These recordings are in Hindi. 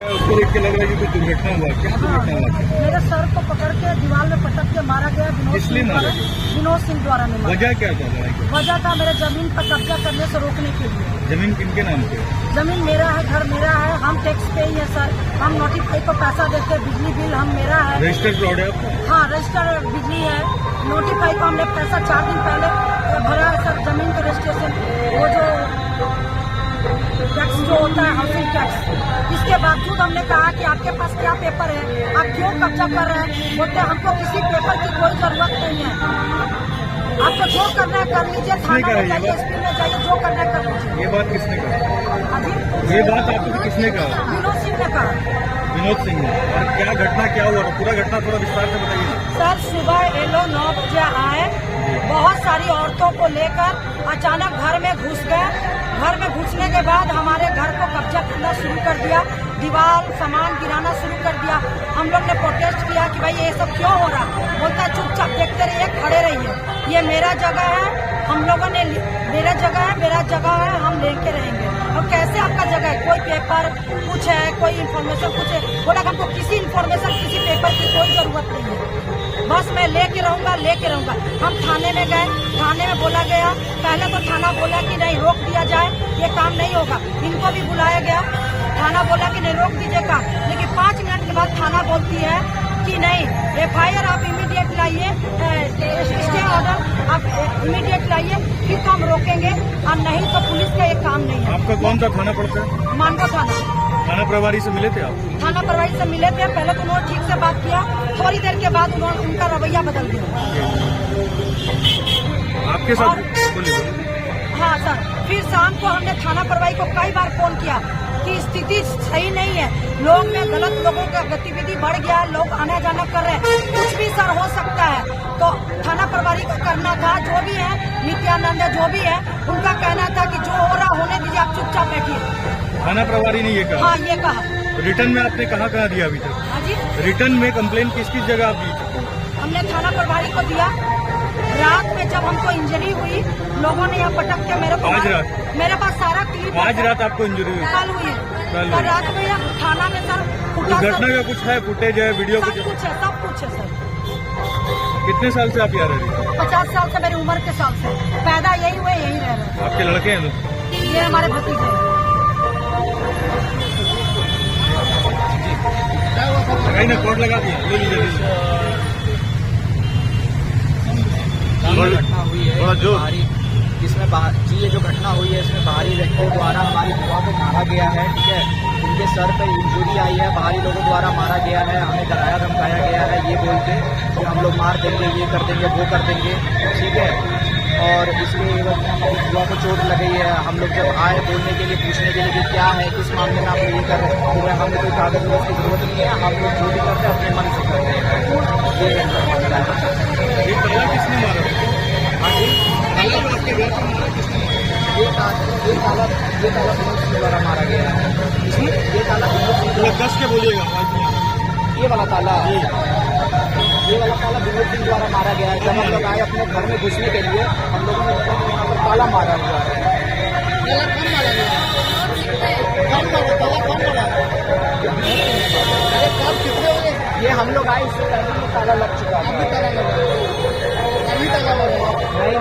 उसको देख के लग रहा है कि कुछ दुर्घटना हुआ। क्या दुर्घटना हुआ? मेरे सर को पकड़ के दीवार में पटक के मारा गया। विनोद सिंह द्वारा ने मारा। वजह क्या था लड़ाई की? वजह था मेरे जमीन पर कब्जा करने से रोकने के लिए। जमीन किनके नाम पे? जमीन मेरा है, घर मेरा है, हम टैक्स पे ही है सर। हम नोटिफाई को पैसा देते, बिजली बिल हम मेरा है। रजिस्टर्ड प्लॉट है आपका? हाँ, रजिस्टर्ड बिजली है। नोटिफाई को हमने पैसा 4 दिन पहले भरा है सर। जमीन के रजिस्ट्रेशन, वो जो टैक्स जो होता है हाउसिंग टैक्स, इसके बावजूद हमने कहा कि आपके पास क्या पेपर है, आप क्यों कब्जा कर रहे हैं? बोलते हमको किसी पेपर की कोई जरूरत नहीं है, आपको जो करना है कर लीजिए, थाना में जाइए, एसपी में जाइए, जो करना है कर लीजिए। ये बात किसने कहा? अभी ये बात आपको किसने कहा? विनोद सिंह ने कहा। विनोद सिंह ने। और क्या घटना क्या हुआ? पूरा घटना थोड़ा विस्तार से बताइए। सर सुबह ये लोग 9 बजे आए, बहुत सारी औरतों को लेकर अचानक घर में घुस गए। घर में घुसने के बाद हमारे घर को कब्जा करना शुरू कर दिया, दीवार सामान गिराना शुरू कर दिया। हम लोग ने प्रोटेस्ट किया कि भाई ये सब क्यों हो रहा? बोलता है चुपचाप देखते रहिए, खड़े रहिए, ये मेरा जगह है। हम लोगों ने मेरा जगह है, हम लेके रहेंगे। और कैसे आपका जगह है? कोई पेपर कुछ है, कोई इन्फॉर्मेशन कुछ है? बोला हमको किसी इन्फॉर्मेशन किसी पेपर की कोई जरूरत नहीं है, बस मैं लेके रहूंगा। हम थाने में गए, थाने में बोला गया, पहले तो थाना बोला कि नहीं रोक दिया जाए, ये काम नहीं होगा। इनको भी बुलाया गया, थाना बोला कि नहीं रोक दीजिए काम, लेकिन 5 मिनट के बाद थाना बोलती है कि नहीं, FIR आप इमीडिएट लाइए, स्टे ऑर्डर आप इमीडिएट लाइए, फिर तो हम रोकेंगे, और नहीं तो पुलिस का ये काम नहीं है। आपका कौन सा थाना पड़ता है? मानवा थाना। थाना प्रभारी से मिले थे आप? थाना प्रभारी से मिले थे, पहले तो उन्होंने ठीक से बात किया, थोड़ी देर के बाद उन्होंने उनका रवैया बदल दिया। आपके साथ बोलिए। हाँ सर, फिर शाम को हमने थाना प्रभारी को कई बार फोन किया कि स्थिति सही नहीं है, लोग में गलत लोगों का गतिविधि बढ़ गया है, लोग आना जाना कर रहे हैं, कुछ भी सर हो सकता है। तो थाना प्रभारी को करना था, जो भी है नित्यानंद है, जो भी है, उनका कहना था कि जो हो रहा होने दीजिए, आप चुपचाप बैठिए। थाना प्रभारी ने ये कहा? हाँ, ये कहा। रिटर्न में आपने कहाँ दिया अभी तक? हाँ जी, रिटर्न में कंप्लेन किस किस जगह आप दी? हमने थाना प्रभारी को दिया। रात में जब हमको इंजरी हुई, लोगों ने यहाँ पटक के मेरे पास सारा क्लिप। आज रात आपको इंजरी हुई? कल हुई। कल रात में यहाँ थाना में सर घटना का कुछ है, फुटेज है, वीडियो? सब कुछ है सर। कितने साल से आप यहाँ रह रही हैं? 50 साल से, मेरी उम्र के साल से, पैदा यही हुए, यही रह रहे हैं। आपके लड़के हैं? ये हमारे भतीजे हैं। ना कोर्ट लगा दिया, ले लीजिए। घटना हुई है बाहरी, जिसमें ये जो घटना हुई है इसमें बाहरी व्यक्तियों द्वारा हमारी बुआ को मारा गया है। ठीक है, उनके सर पर इंजरी आई है, बाहरी लोगों द्वारा मारा गया है, हमें डराया धमकाया गया है ये बोल के कि हम लोग मार देंगे, ये कर देंगे, वो कर देंगे। ठीक है, और इसके एवज में हमारी बुआ को चोट लग गई है। हम लोग जब आए बोलने के लिए, पूछने के लिए कि क्या है, किस मामले में आप ये कर रहे हैं, तो हमें कोई कागज वगैरह की जरूरत नहीं है, हम लोग जो भी करते हैं अपने मन से करते हैं। ये ताला किसने मारा? हाँ जी, ये ताला विनोद सिंह द्वारा मारा गया है। ये ताला विनोद सिंह थोड़ा कस के बोलिएगा। ये वाला ताला विनोद सिंह द्वारा मारा गया है। जब हम लोग आए अपने घर में घुसने के लिए, हम लोगों ने यहाँ पर ताला मारा हुआ है। ये हम लोग आए इससे पहले ये ताला लग चुका है। नहीं,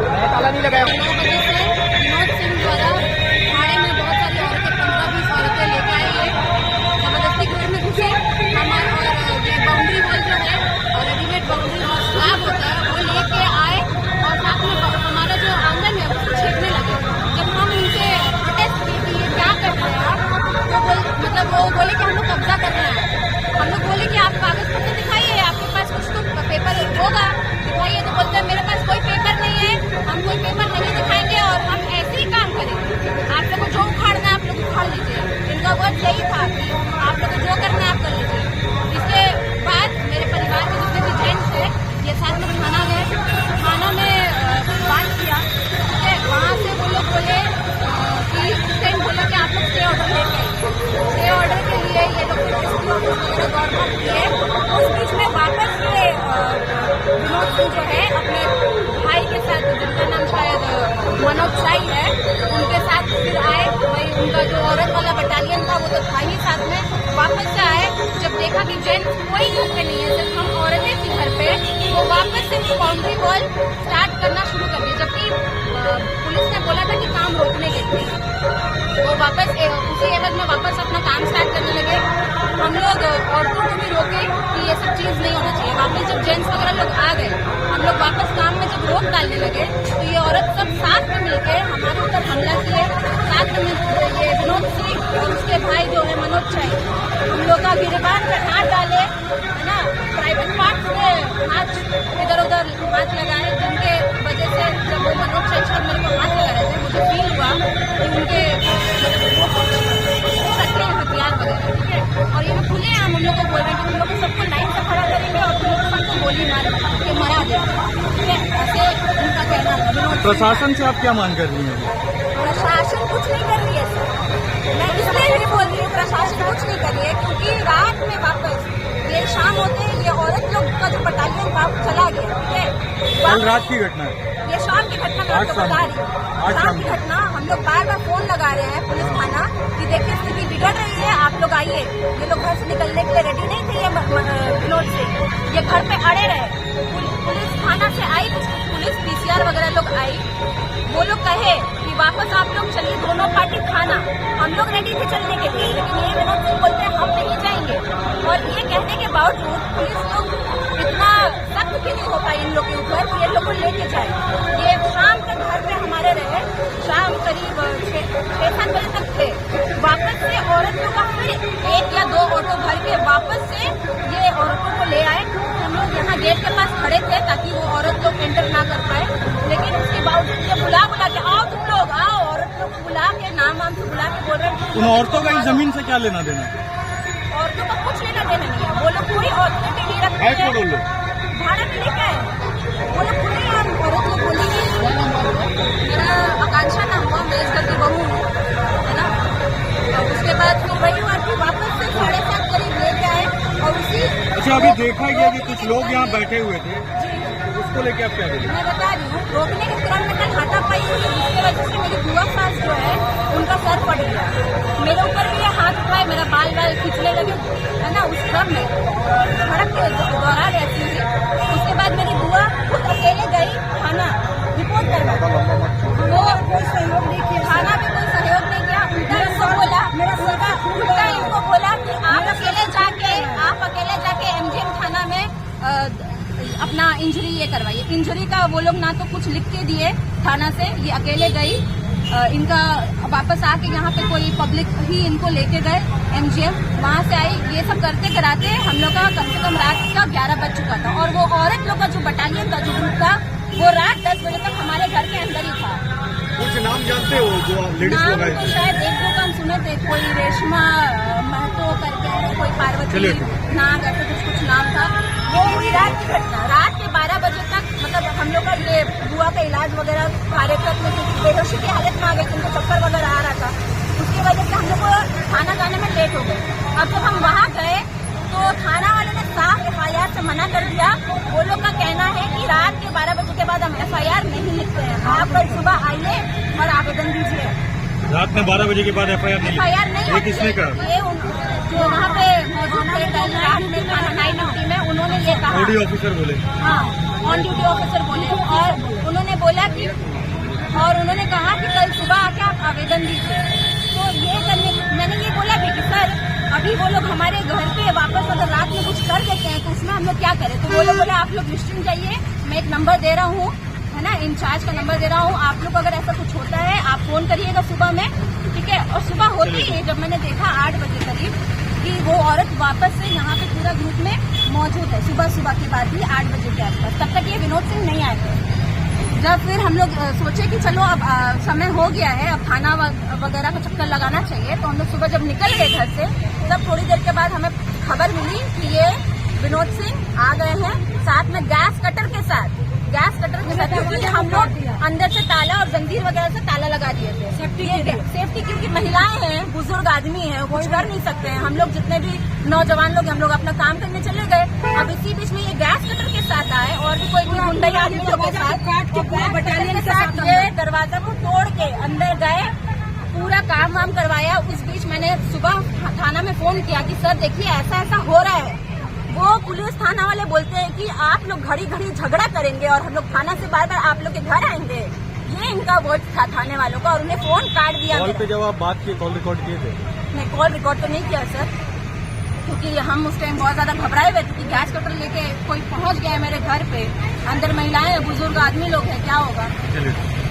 मैं ताला नहीं लगाया। विनोद सिंह द्वारा थाने में बहुत सारी औरतें, 15-20 औरतें लेके आई है, जबरदस्ती घर में घुसे। हमारा और ये बाउंड्री वॉल जो है, और रेडीमेड बाउंड्री वॉल स्लैब होता है, वो लेके आए और साथ में हमारा जो आंगन है उसको छेड़ने लगे। जब हम उनसे प्रोटेस्ट किए कि ये क्या कर रहे हैं आप, तो वो बोले कि हम लोग कब्जा कर रहे हैं। हम लोग बोले कि आप कागज पत्र दिखाइए, आपके पास कुछ तो पेपर होगा, दिखाइए। तो बोलते हैं मेरे पास कोई पेपर नहीं है, हम कोई पेपर नहीं दिखाएंगे और हम ऐसे ही काम करेंगे। आप लोग को जो उखाड़ना है आप लोग उखाड़ लीजिए। इनका वर्ड यही था कि आप लोग को जो करना है आप कर लीजिए। इसके बाद मेरे परिवार के जितने भी जेंट्स है, ये साथ में थाना गए, थाना में बात किया। ठीक है, वहाँ से वो लोग बोले कि बोला कि आप लोग स्टे ऑर्डर लेके आइए। स्टे ऑर्डर के लिए जेंट्स कोई घर पे नहीं है, सिर्फ हम औरतें थी घर पे। वो वापस से बाउंड्री वॉल स्टार्ट करना शुरू कर दिया, जबकि पुलिस ने बोला था कि काम रोकने के लिए। वो वापस उसी एवज में वापस अपना काम स्टार्ट करने लगे। हम लोग औरतों को भी रोके कि ये सब चीज़ नहीं होना चाहिए। वापस जब जेंट्स वगैरह लोग आ गए, हम लोग वापस काम में जब रोक डालने लगे, तो ये औरत सब साथ में मिलकर हमारे ऊपर हमला किए। साथ में ये विनोद सिंह और उसके भाई जो है मनोज चाई, हम लोग का गिरबान पे हाथ डाले, है ना, प्राइवेट पार्ट में हाथ इधर उधर हाथ लगाए, जिनके वजह से जब वो मनोज चाई मेरे को हाथ लगा रहे थे, मुझे फील हुआ कि उनके रखे हैं हथियार वगैरह, ठीक है। और ये खुले आम हम लोग को बोल रहे हैं कि हम लोग सबको लाइन से खड़ा करेंगे और तुम लोग सबको गोली मार के मरा देंगे, ठीक है। ऐसे उनका कहना है। प्रशासन से आप क्या मांग कर रही हैं? प्रशासन कुछ नहीं कर रही है सर, मैं इसलिए भी बोल रही हूँ प्रशासन कुछ नहीं कर रही है, क्योंकि रात में वापस ये शाम होते ये औरत लोग का जो बटालियन वापस चला गया, ठीक है। कल रात की घटना है, ये शाम की घटना मैं आपको बता रही हूँ। शाम की घटना हम लोग बार बार फोन लगा रहे हैं पुलिस थाना कि देखिए स्थिति बिगड़ रही है, आप लोग आइए। ये लोग घर से निकलने के लिए रेडी नहीं थे, ये विनोद से ये घर पे अड़े रहे। पुलिस थाना से आई, पुलिस पीसीआर वगैरह लोग आई, वो लोग कहे कि वापस आप लोग चलिए दोनों पार्टी थाना। हम लोग रेडी थे चलने के लिए, लेकिन ये विनोद सिंह बोलते हैं हम नहीं जाएंगे। और ये कहने के बावजूद पुलिस लोग इतना सख्त भी नहीं हो पाई इन लोग के ऊपर कि ये लोग को लेके जाए। ये शाम तक घर पे हमारे रहे, शाम करीब 6-7 बजे तक थे। वापस से औरतों का फिर 1 या 2 ऑटो भर के वापस से ये औरतों को ले आए। हम लोग यहाँ गेट के पास खड़े थे ताकि वो औरत लोग एंटर ना कर पाए, लेकिन उसके बावजूद ये बुला के आओ तुम लोग आओ, औरत लोग को बुला के नाम से बुला के बोल रहे हैं। उन औरतों का इस जमीन से क्या लेना देना? औरतों का कुछ लेना देना नहीं है, वो लोग कोई ऑथोरिटी नहीं रखते हैं, भाड़ा में लेके आए। वो लोग खुले हम औरत लोग बोलेंगे मेरा आकांक्षा ना हुआ, मैं इस घर की बहू हूँ, है ना। तो उसके बाद फिर वही हुआ कि वापस से 7:30 करीब लेके आए। और उसी अच्छा, अभी देखा गया कि कुछ लोग यहाँ बैठे हुए थे, उसको लेके आप क्या बोले? मैं बता रही हूँ, रोकने के क्रम में कल हाथापाई हुई, जिसकी वजह से मेरी बुआ सास जो है उनका सर फट गया। मेरे ऊपर भी ये हाथ उठाए, मेरा बाल खींचने लगे, है ना। उस क्रम में सड़क के दौरान ऐसी हुई। उसके बाद मेरी बुआ खुद अकेले गई थाना रिपोर्ट करवा, वो कोई सहयोग नहीं किया, थाना में कोई सहयोग नहीं किया। उल्टा इनको बोला, उल्टा इनको बोला कि आप अकेले जाके MGM थाना में अपना इंजरी ये करवाइए। इंजरी का वो लोग ना तो कुछ लिख के दिए थाना से, ये अकेले गई। इनका वापस आके यहाँ पे कोई पब्लिक ही इनको लेके गए MGM, वहाँ से आई। ये सब करते कराते हम लोग का कम से कम रात का 11 बज चुका था। और वो औरत लोग का जो बटालियन का जो ग्रुप था वो रात 10 बजे तक हमारे घर के अंदर ही था। कुछ नाम जानते हो जो लेडीज लोग आए? तो शायद 1-2 काम सुने थे, कोई रेशमा महतो करके है, कोई पार्वती नाग, ऐसे कुछ नाम था। वो हुई रात की घटना। रात के 12 बजे तक मतलब हम लोग का ये बुआ का इलाज वगैरह कार्यक्रम में बेहोशी की हालत में आ गई, उनको चक्कर वगैरह आ रहा था, उसकी वजह से हम लोग को थाना जाने में लेट हो गए। अब जब हम वहाँ गए तो थाना वाले ने साफ FIR से मना कर दिया। वो लोग का कहना है कि रात के 12 बजे के बाद हम FIR नहीं लिखते हैं, आप कल सुबह आइए और आवेदन दीजिए। रात में 12 बजे के बाद FIR नहीं? ये किसने कहा? ये जो वहाँ पे मौजूद थे कल रात में थाना 9 में, उन्होंने ये कहा। ऑडी ऑफिसर बोले? हाँ, ऑन ड्यूटी ऑफिसर बोले। और उन्होंने बोला कि और उन्होंने कहा कि कल सुबह आके आप आवेदन दीजिए। तो ये करने मैंने ये बोला कि सर अभी वो लोग हमारे घर पे वापस अगर रात में कुछ कर देते हैं तो उसमें हम लोग क्या करें। तो वो लोग बोले आप लोग निश्चिंत जाइए, मैं एक नंबर दे रहा हूँ, है ना, इंचार्ज का नंबर दे रहा हूँ, आप लोग अगर ऐसा कुछ होता है आप फोन करिएगा सुबह में, ठीक है। और सुबह होते ही जब मैंने देखा 8 बजे करीब कि वो औरत वापस से यहाँ पे पूरा ग्रुप में मौजूद है, सुबह की बात ही 8 बजे के आसपास। तब तक ये विनोद सिंह नहीं आए थे। जब फिर हम लोग सोचे कि चलो अब समय हो गया है, अब थाना वगैरह का चक्कर लगाना चाहिए, तो हम लोग सुबह जब निकल गए घर से तब थोड़ी देर के बाद हमें खबर मिली कि ये विनोद सिंह आ गए हैं, साथ में गैस कटर के साथ क्योंकि हम लोग अंदर से ताला और जंजीर वगैरह से ताला लगा दिए थे सेफ्टी, क्योंकि महिलाएं हैं, बुजुर्ग आदमी है, कुछ कर नहीं सकते हैं। हम लोग जितने भी नौजवान लोग हम लोग अपना काम करने चले गए। अब इसी बीच में ये गैस कटर के साथ आए और भी कोई गुंडा आदमी लोग के साथ बटालियन के साथ ये दरवाजा को तोड़ के अंदर गए, पूरा काम वाम करवाया। उस बीच मैंने सुबह थाना में फोन किया कि सर देखिए ऐसा हो रहा है, वो पुलिस थाना वाले बोलते हैं कि आप लोग घड़ी घड़ी झगड़ा करेंगे और हम लोग थाना से बार बार आप लोग के घर आएंगे। ये इनका वर्ड था थाने वालों का और उन्हें फोन काट दिया। कॉल पे जब आप बात किए, कॉल रिकॉर्ड किए थे? नहीं, कॉल रिकॉर्ड तो नहीं किया सर, क्योंकि हम उस टाइम बहुत ज्यादा घबराए हुए थे कि गैस कटर लेके कोई पहुंच गया है मेरे घर पे, अंदर महिलाएं बुजुर्ग आदमी लोग हैं, क्या होगा। चलिए।